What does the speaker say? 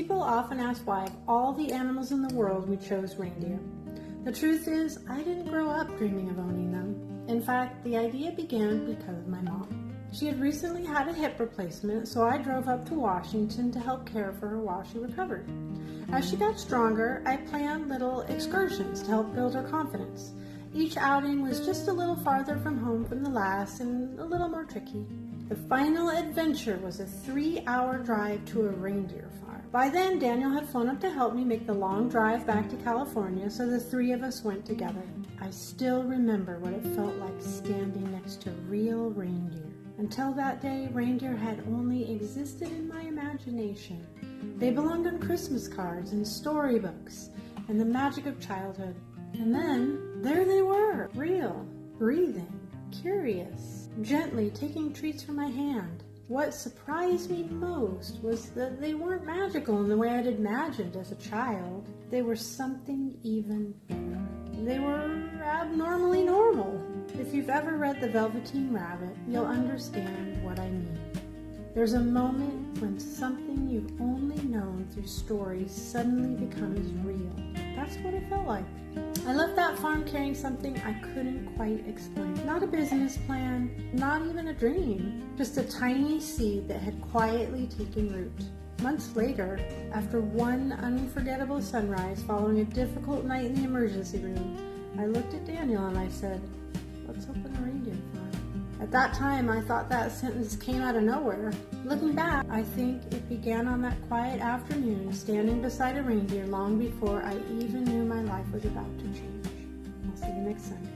People often ask why, of all the animals in the world, we chose reindeer. The truth is, I didn't grow up dreaming of owning them. In fact, the idea began because of my mom. She had recently had a hip replacement, so I drove up to Washington to help care for her while she recovered. As she got stronger, I planned little excursions to help build her confidence. Each outing was just a little farther from home from the last and a little more tricky. The final adventure was a 3-hour drive to a reindeer farm. By then, Daniel had flown up to help me make the long drive back to California, so the three of us went together. I still remember what it felt like standing next to real reindeer. Until that day, reindeer had only existed in my imagination. They belonged on Christmas cards and storybooks and the magic of childhood. And then, there they were, real, breathing, curious, gently taking treats from my hand. What surprised me most was that they weren't magical in the way I'd imagined as a child. They were something even bigger. They were abnormally normal. If you've ever read The Velveteen Rabbit, you'll understand what I mean. There's a moment when something you've only known through stories suddenly becomes real. That's what it felt like. I left that farm carrying something I couldn't quite explain. Not a business plan, not even a dream, just a tiny seed that had quietly taken root. Months later, after one unforgettable sunrise following a difficult night in the emergency room, I looked at Daniel and I said, "Let's open a reindeer farm." At that time, I thought that sentence came out of nowhere. Looking back, I think it began on that quiet afternoon, standing beside a reindeer long before I even knew my life was about to change. I'll see you next Sunday.